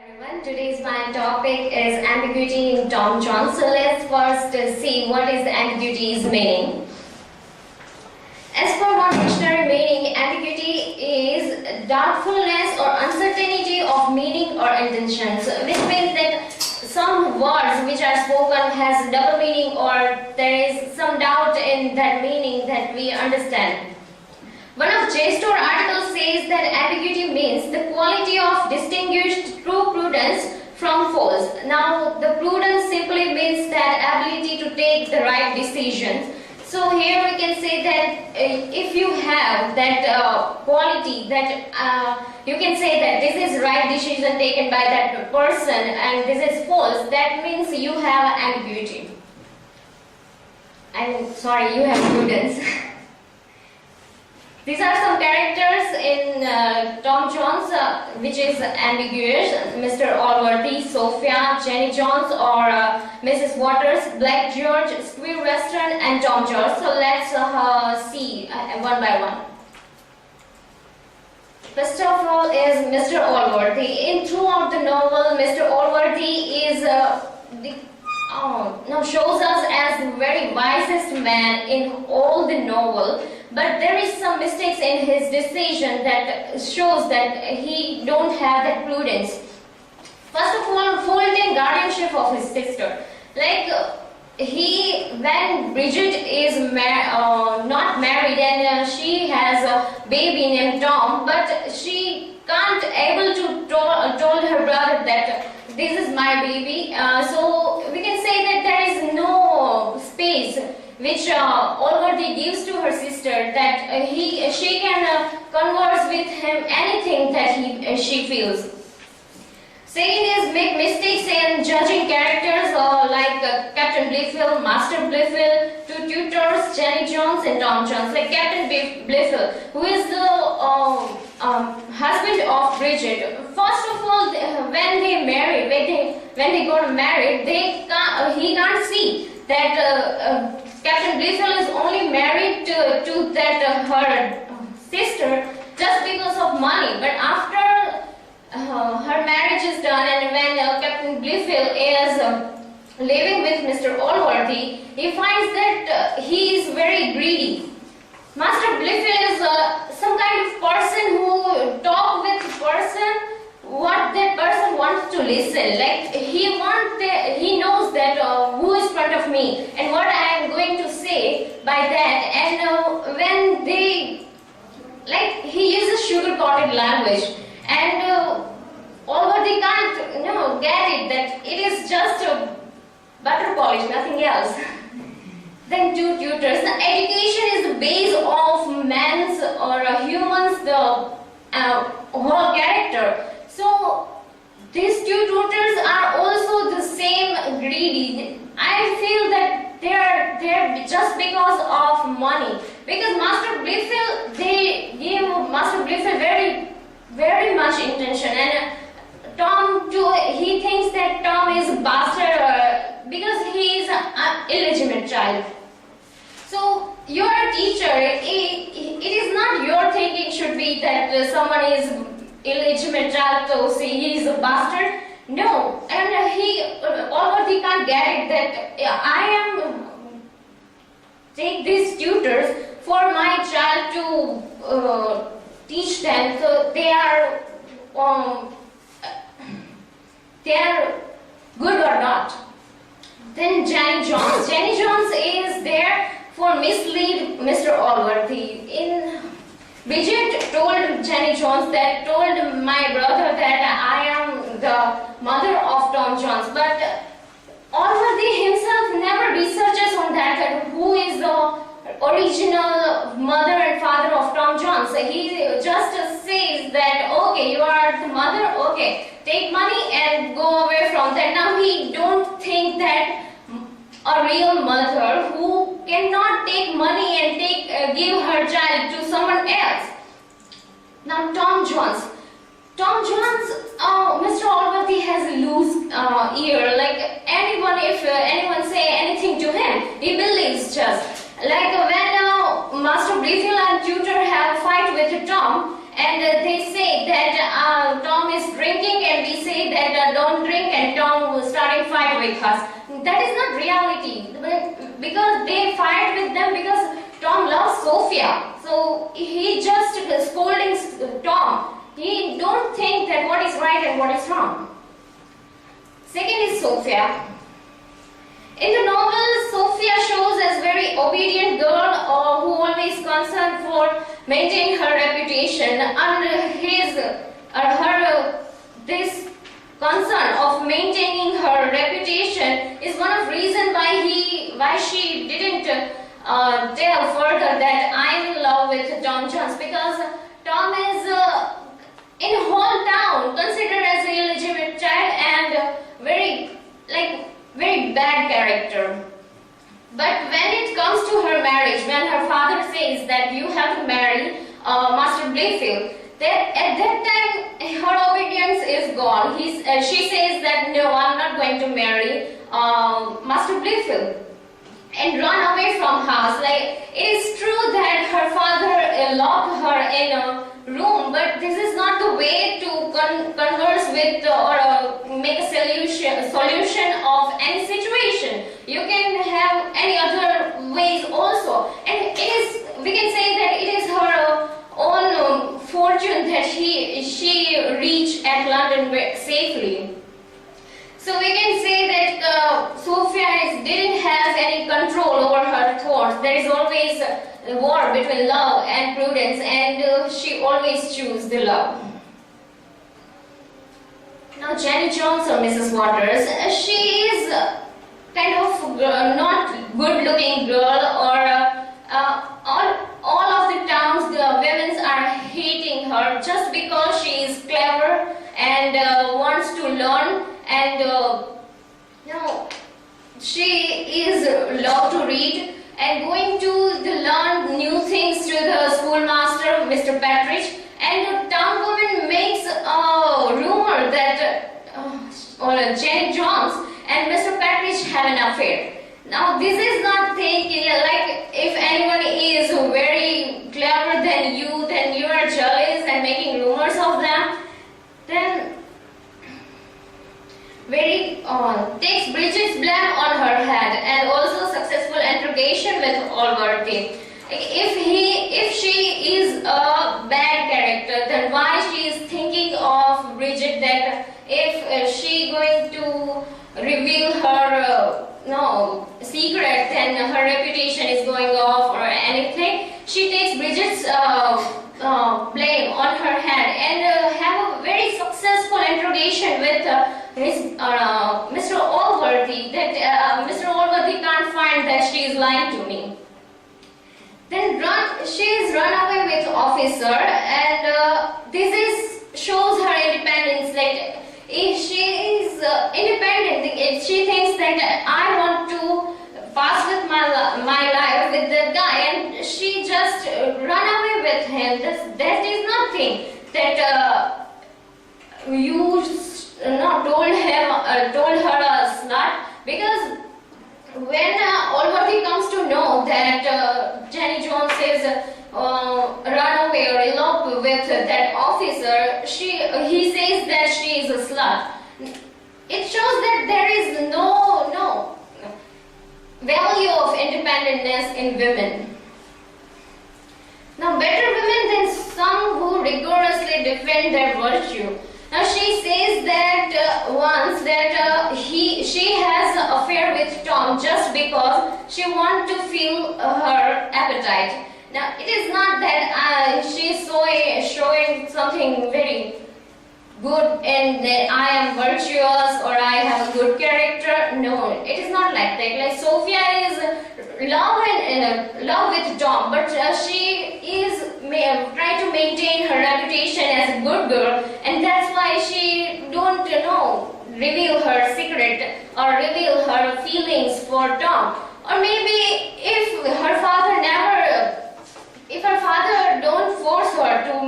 Everyone, today's my topic is ambiguity in Tom Jones. So let's first see what is ambiguity's meaning. As per one dictionary meaning, ambiguity is doubtfulness or uncertainty of meaning or intentions, which means that some words which are spoken has double meaning or there is some doubt in that meaning that we understand. One of JSTOR articles says that ambiguity means the quality of distinguished true prudence from false. Now, the prudence simply means that ability to take the right decisions. So here we can say that if you have that quality, that you can say that this is right decision taken by that person and this is false, that means you have ambiguity. You have prudence. These are some characters in Tom Jones, which is ambiguous. Mr. Allworthy, Sophia, Jenny Jones, or Mrs. Waters, Black George, Square Western, and Tom George. So let's see one by one. First of all is Mr. Allworthy. Throughout the novel, Mr. Allworthy is shows us as the very wisest man in all the novel. But there is some mistakes in his decision that shows that he don't have that prudence. First of all, faulting guardianship of his sister. When Bridget is not married and she has a baby named Tom, but she can't able to told her brother that this is my baby. So we can say that there is no space which Allworthy gives to her sister, that she can converse with him anything that she feels. Second is make mistakes in judging characters like Captain Blifil, Master Blifil, two tutors, Jenny Jones and Tom Jones. Like Captain Blifil, who is the husband of Bridget. First of all, when they got married, he can't see that Captain Blifil is only married to that her sister just because of money. But after her marriage is done and when Captain Blifil is living with Mr. Allworthy, he finds that he is very greedy. Master Blifil is some kind of person who talk with person what that person wants to listen. Like he knows that who is in front of me and what I am going to say by that. And when they he uses sugar-coated language, and Allworthy can't get it that it is just a butter polish, nothing else. Then two tutors. The education is the base of man's or humans whole character. So these two tutors are also the same greedy. I feel that they are just because of money. Because Master Blifil, they give Master Blifil very, very much intention, and Tom too. He thinks that Tom is a bastard because he is an illegitimate child. So you are a teacher. It is not your thinking should be that someone is illegitimate child to say he is a bastard. No, and Allworthy can't get it that I am take these tutors for my child to teach them. So they are good or not. Then Jenny Jones. Jenny Jones is there for mislead Mr. Allworthy. Bridget told Jenny Jones told my brother that I am the mother of Tom Jones, but Allworthy himself never researches on that who is the original mother and father of Tom Jones. He just says that okay, you are the mother, okay, take money and go away from that. Now he don't think that a real mother who cannot take money and give her child to someone else. Now Tom Jones. Mr. Allworthy has a loose ear. Like if anyone say anything to him, he believes just. Like when Master Blifil and tutor have a fight with Tom, and they say that Tom is drinking, and we say that that don't drink, and Tom starting fight with us. That is not reality, because they fight with them because Tom loves Sophia. So he just scolding Tom. He don't think that what is right and what is wrong. Second is Sophia. In the novel, Sophia shows as very obedient girl who always concerned for maintaining her reputation, and this concern of maintaining her reputation is one of reason why she didn't tell further that I'm in love with Tom Jones, because Tom is in whole town considered as an illegitimate child and very bad character. But when it comes to her marriage, when her father says that you have to marry Master Blayfield, at that time her obedience is gone. She says that no, I'm not going to marry Master Blayfield, and run away from house. Like, it is true that her father locked her in a room, but this is not the way to converse with or make a solution of any situation. You can have any other ways also, and we can say that it is her own fortune that she reached at London safely. So we can say that Sophia didn't have any control over her thoughts. There is always a war between love and prudence, and she always chooses the love. Now Jenny Jones, or Mrs. Waters, she is kind of not good-looking girl, or all of the town's women are hating her just because she is clever and wants to learn, and she is love to read and going to learn new things to the schoolmaster, Mr. Patridge, and the town woman makes a rumor that Jenny Jones and Mr. Patridge have an affair. Now this is not thinking like if anyone is very clever than you are jealous and making rumors of them, then takes Bridget's blame on her head, and also successful interrogation with Allworthy. If she is a bad character, then why she is thinking of Bridget, that if she going to reveal her secret, then her reputation is going off or anything. She takes Bridget's blame on her head and have a very successful interrogation with Mr. Allworthy, that Mr. Allworthy can't find that she is lying to me. Then she is run away with officer, and this shows her independence. Like, if she is independent, if she thinks that I want to pass with my life with that guy, and she just run away with him. That is nothing that you told her a slut, because when Allworthy comes to know that Jenny Jones is run away or elope with that officer, he says that she is a slut. It shows that there is no value of independentness in women. Now, better women than some who rigorously defend their virtue. Now, she says that once that she has an affair with Tom just because she wants to feel her appetite. Now, it is not that she is showing something very good and that I am virtuous or I have a good character. No, it is not like that. Like, Sophia is in love with Tom, but she is trying to maintain her reputation as a good girl, and that's why she don't reveal her secret or reveal her feelings for Tom. Or maybe if her father don't force her to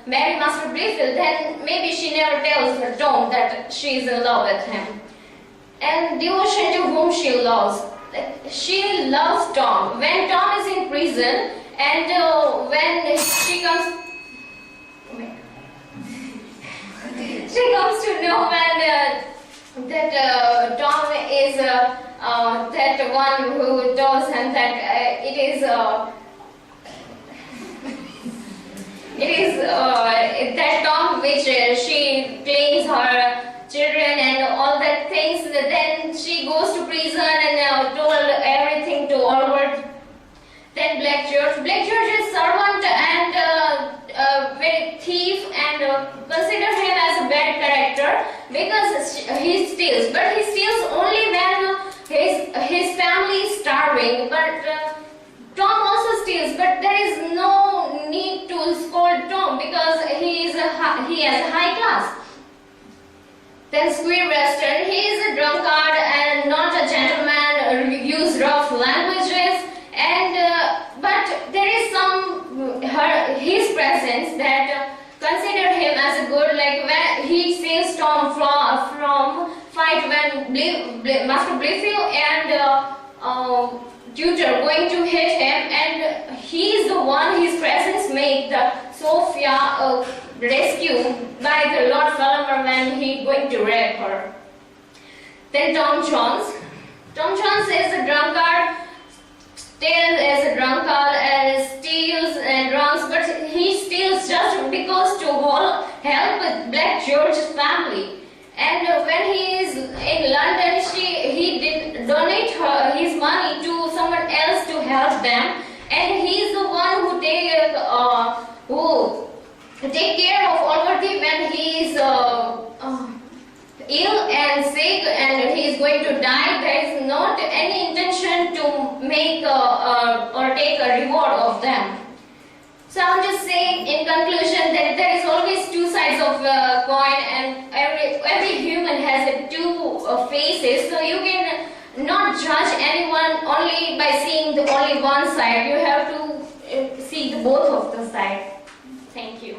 marry Master Blayfield, then maybe she never tells her Tom that she is in love with him. And devotion to whom she loves. She loves Tom. When Tom is in prison, and when she comes, she comes to know when that Tom is that one who does, and that it is that Tom which she claims her children and all that things. Then she goes to prison and told everything to Albert. Then Black George is servant and very thief, and consider him as a bad character because he steals. But he steals only when his family is starving. But Tom also steals, but there is no need to scold Tom because he has high class. Then Square Western, he is a drunkard and not a gentleman, use rough languages, and but there is his presence that consider him as a good, like when he saves Tom from fight when Master Bliffy and Tutor going to hit him, and he is the one, his presence made the Sophia rescue by the Lord Falmer when he going to rape her. Then Tom Jones is a drunkard, still is a drunkard and steals and drunks, but he steals just because to help Black George's family. And when he is in London, he did donate his money to someone else to help them, and he is the one who take care of Alworthy when he is ill and sick and he is going to die. There is not any intention to make or take a reward of them. So I'm just saying in conclusion that there is always two sides of a coin, and every human has two faces. So you can not judge anyone only by seeing only one side. You have to see both of the sides. Thank you.